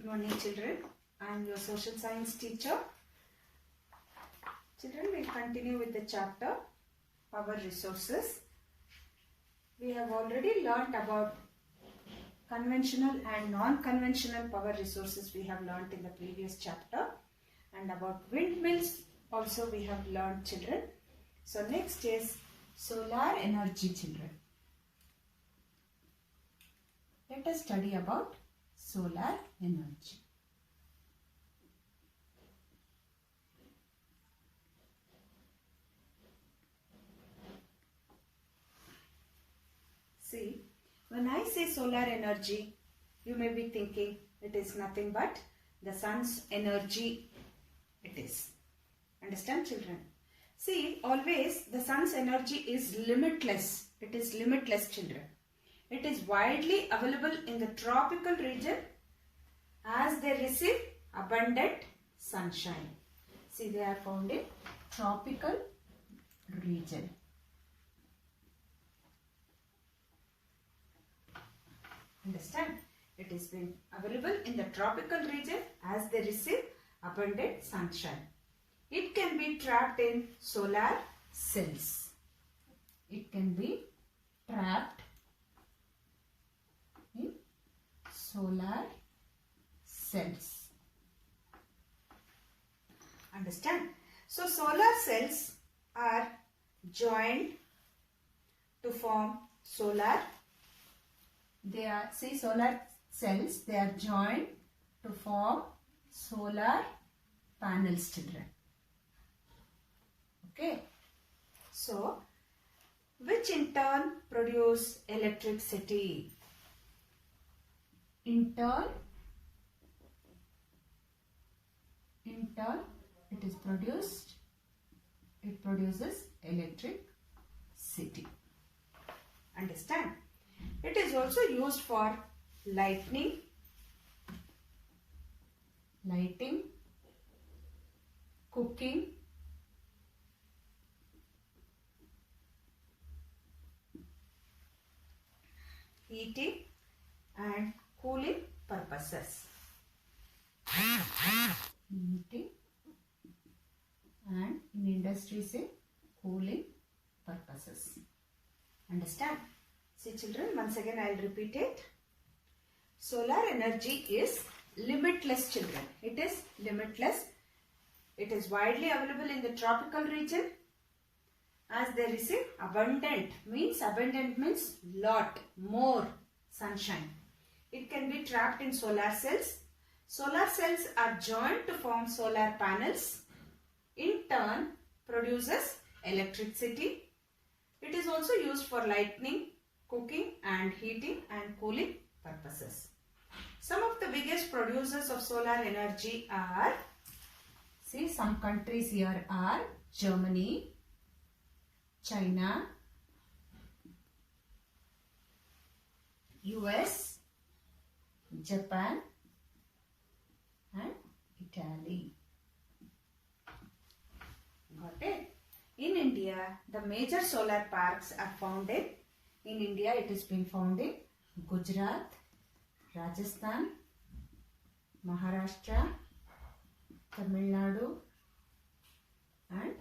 Good morning, children. I am your social science teacher. Children, we will continue with the chapter Power Resources. We have already learnt about conventional and non-conventional power resources we have learnt in the previous chapter, and about windmills also we have learnt, children. So next is solar energy, children. Let us study about solar energy. See, when I say solar energy, you may be thinking it is nothing but the sun's energy it is. Understand, children? See, always the sun's energy is limitless. It is limitless, children. It is widely available in the tropical region as they receive abundant sunshine. See, they are found in tropical region. Understand? It is been available in the tropical region as they receive abundant sunshine. It can be trapped in solar cells. It can be trapped in solar cells. Understand? So solar cells are joined to form solar. They are, see, solar cells, they are joined to form solar panels, children. Okay. So, which in turn produce electricity. In turn, it produces electricity. Understand? It is also used for lighting, cooking, heating and cooling purposes. Heating and in industry say cooling purposes. Understand? See, children, once again I will repeat it. Solar energy is limitless, children. It is limitless. It is widely available in the tropical region as they receive abundant means lot, more sunshine. It can be trapped in solar cells. Solar cells are joined to form solar panels. In turn, produces electricity. It is also used for lighting, cooking and heating and cooling purposes. Some of the biggest producers of solar energy are, see, some countries here are Germany, China, US, Japan and Italy. Got it? In India, the major solar parks are found in India, it has been found in Gujarat, Rajasthan, Maharashtra, Tamil Nadu and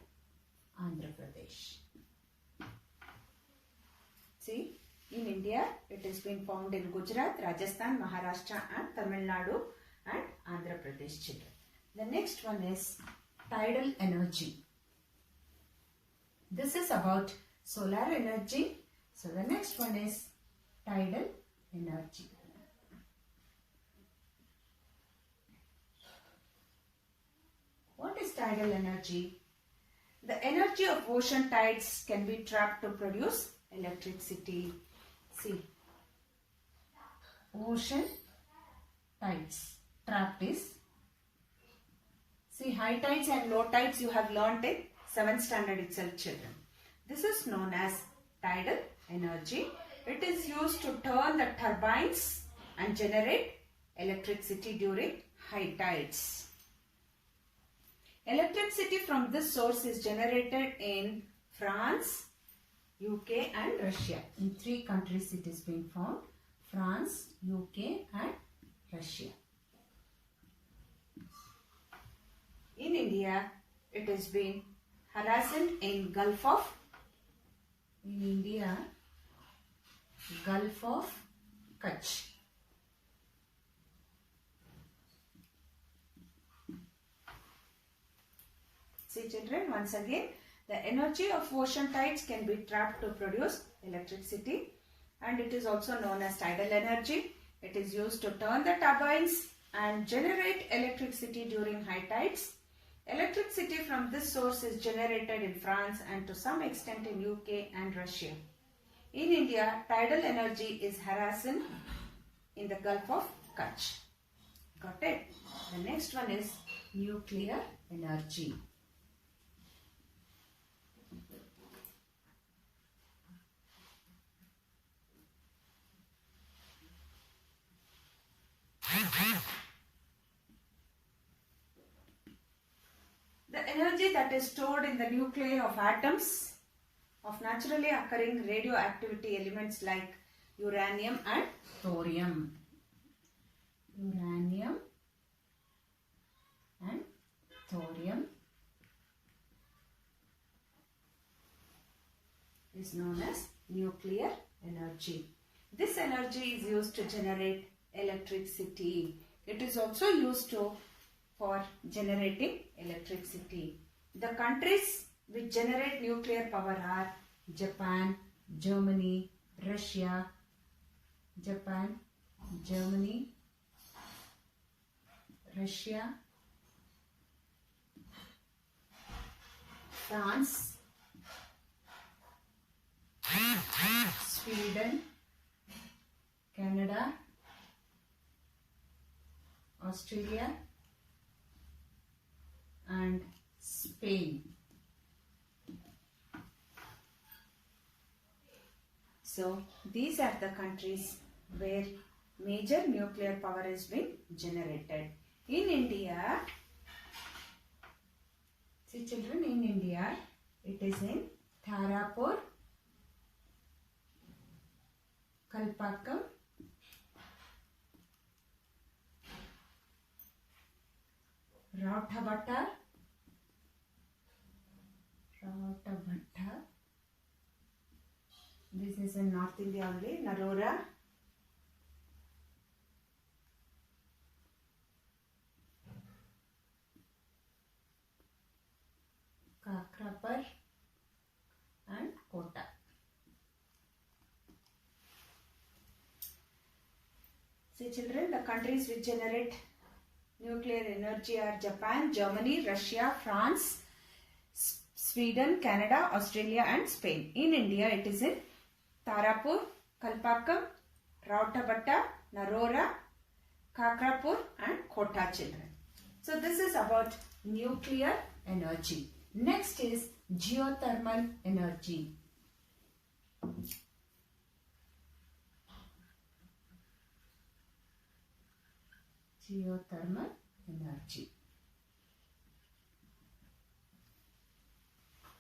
Andhra Pradesh. See, in India, it has been found in Gujarat, Rajasthan, Maharashtra and Tamil Nadu and Andhra Pradesh, children. The next one is tidal energy. This is about solar energy. So the next one is tidal energy. What is tidal energy? The energy of ocean tides can be trapped to produce electricity. See, ocean tides trapped is, see, high tides and low tides you have learnt in 7th standard itself, children. This is known as tidal energy. It is used to turn the turbines and generate electricity during high tides. Electricity from this source is generated in France, UK and Russia. In 3 countries it is being found: France, UK and Russia. In India, it has been harassed in Gulf of Kutch. See children, once again, the energy of ocean tides can be trapped to produce electricity, and it is also known as tidal energy. It is used to turn the turbines and generate electricity during high tides. Electricity from this source is generated in France and to some extent in UK and Russia. In India, tidal energy is harassed in the Gulf of Kutch. Got it? The next one is nuclear energy. The energy that is stored in the nuclei of atoms of naturally occurring radioactivity elements like uranium and thorium. Uranium and thorium is known as nuclear energy. This energy is used to generate electricity. It is also used for generating electricity. The countries which generate nuclear power are Japan, Germany, Russia, Japan, Germany, Russia, France, Sweden, Canada, Australia and Spain. So these are the countries where major nuclear power has been generated. In India, see children, in India it is in Tharapur, Kalpakkam, Rauthabhatta, this is in North India only, Narora, Kakrapar and Kota. See children, the countries which generate nuclear energy are Japan, Germany, Russia, France, Sweden, Canada, Australia and Spain. In India, it is in Tarapur, Kalpakkam, Rauthabhatta, Narora, Kakrapur and Kota children. So this is about nuclear energy. Next is geothermal energy. Geothermal energy.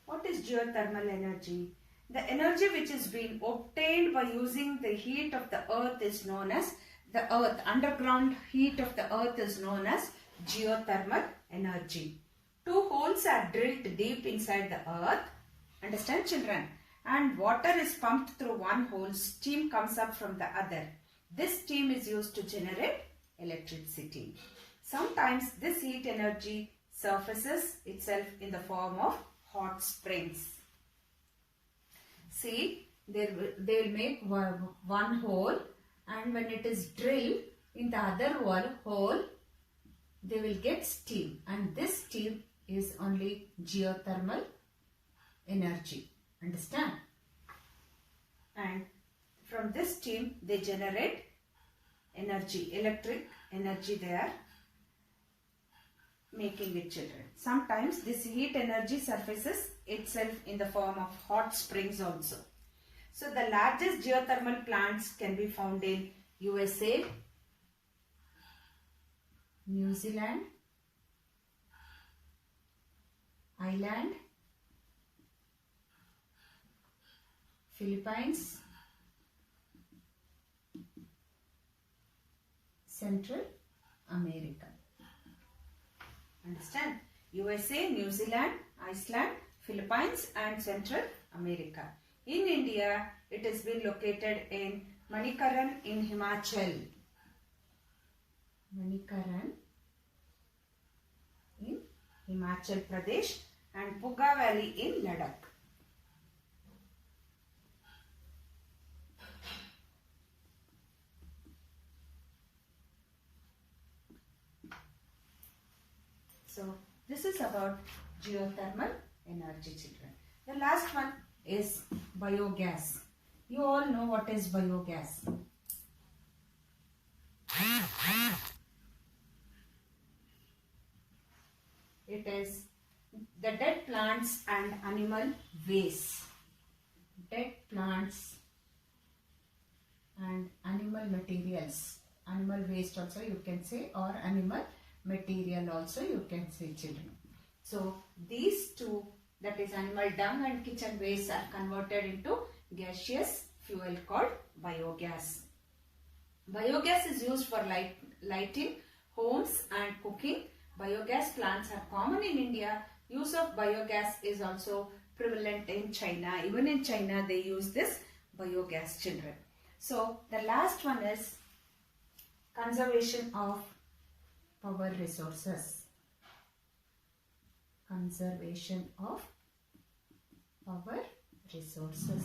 What is geothermal energy? The energy which is being obtained by using the heat of the earth is known as underground heat of the earth is known as geothermal energy. Two holes are drilled deep inside the earth, understand children, and water is pumped through one hole, steam comes up from the other. This steam is used to generate electricity. Sometimes this heat energy surfaces itself in the form of hot springs. See, they will make one hole, and when it is drilled in the other hole, they will get steam, and this steam is only geothermal energy. Understand? And from this steam they generate energy, electric energy they are making it children. Sometimes this heat energy surfaces itself in the form of hot springs also. So the largest geothermal plants can be found in USA, New Zealand, Ireland, Philippines, Central America. Understand? USA, New Zealand, Iceland, Philippines and Central America. In India, it has been located in Manikaran in Himachal. Manikaran in Himachal Pradesh and Puga Valley in Ladakh. So, this is about geothermal energy, children. The last one is biogas. You all know what is biogas. It is the dead plants and animal waste. Dead plants and animal materials. Animal waste also you can say, or animal material also you can say, children. So these two, that is animal dung and kitchen waste, are converted into gaseous fuel called biogas. Biogas is used for lighting homes and cooking. Biogas plants are common in India. Use of biogas is also prevalent in China. Even in China they use this biogas, children. So the last one is conservation of power resources. Conservation of power resources.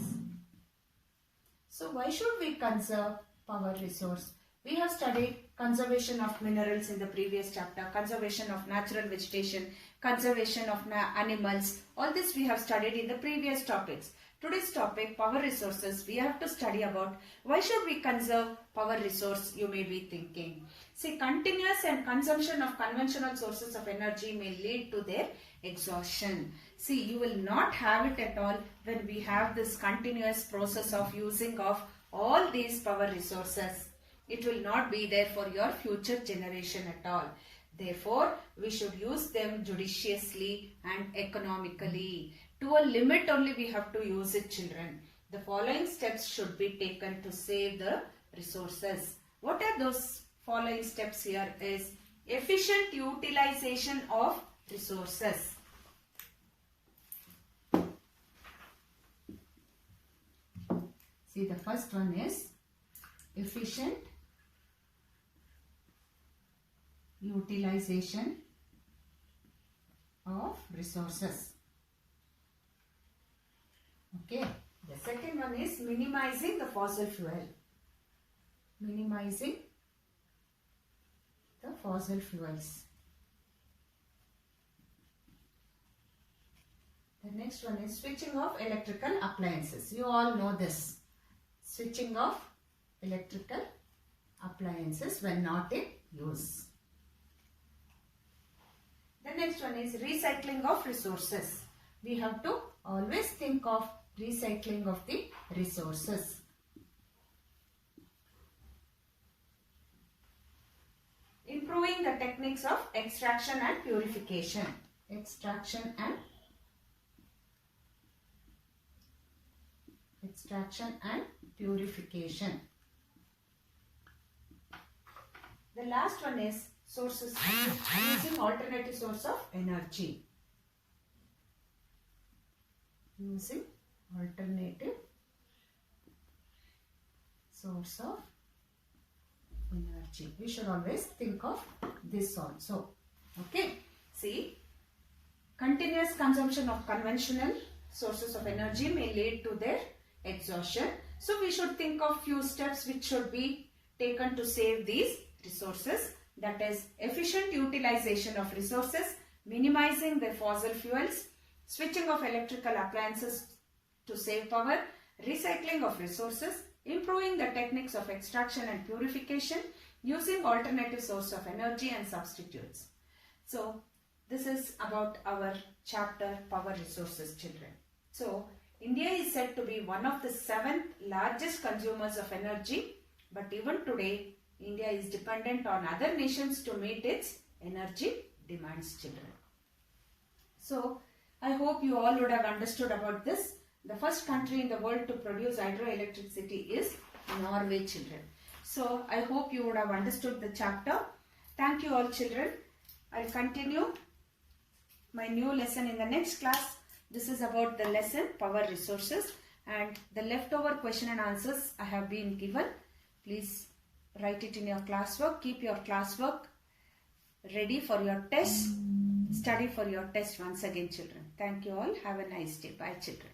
So why should we conserve power resource? We have studied conservation of minerals in the previous chapter, conservation of natural vegetation, conservation of animals. All this we have studied in the previous topics. Today's topic, power resources, we have to study about why should we conserve power resource, you may be thinking. See, continuous and consumption of conventional sources of energy may lead to their exhaustion. See, you will not have it at all when we have this continuous process of using of all these power resources. It will not be there for your future generation at all. Therefore, we should use them judiciously and economically. To a limit only we have to use it, children. The following steps should be taken to save the resources. What are those following steps here is efficient utilization of resources. See, the first one is efficient utilization of resources. Okay. The second one is minimizing the fossil fuel. Minimizing the fossil fuels. The next one is switching off electrical appliances. You all know this. Switching off electrical appliances when not in use. The next one is recycling of resources. We have to always think of recycling of the resources. Improving the techniques of extraction and purification. Extraction and purification. The last one is sources, using alternative source of energy. Using alternative source of energy. We should always think of this also. Okay. See, continuous consumption of conventional sources of energy may lead to their exhaustion. So we should think of few steps which should be taken to save these resources. That is efficient utilization of resources, minimizing the fossil fuels, switching off electrical appliances to save power, recycling of resources, improving the techniques of extraction and purification, using alternative source of energy and substitutes. So this is about our chapter power resources, children. So India is said to be one of the 7th largest consumers of energy, but even today India is dependent on other nations to meet its energy demands, children. So I hope you all would have understood about this. The first country in the world to produce hydroelectricity is Norway, children. So I hope you would have understood the chapter. Thank you all, children. I'll continue my new lesson in the next class. This is about the lesson power resources, and the leftover question and answers I have been given. Please write it in your classwork. Keep your classwork ready for your test. Study for your test once again, children. Thank you all. Have a nice day. Bye, children.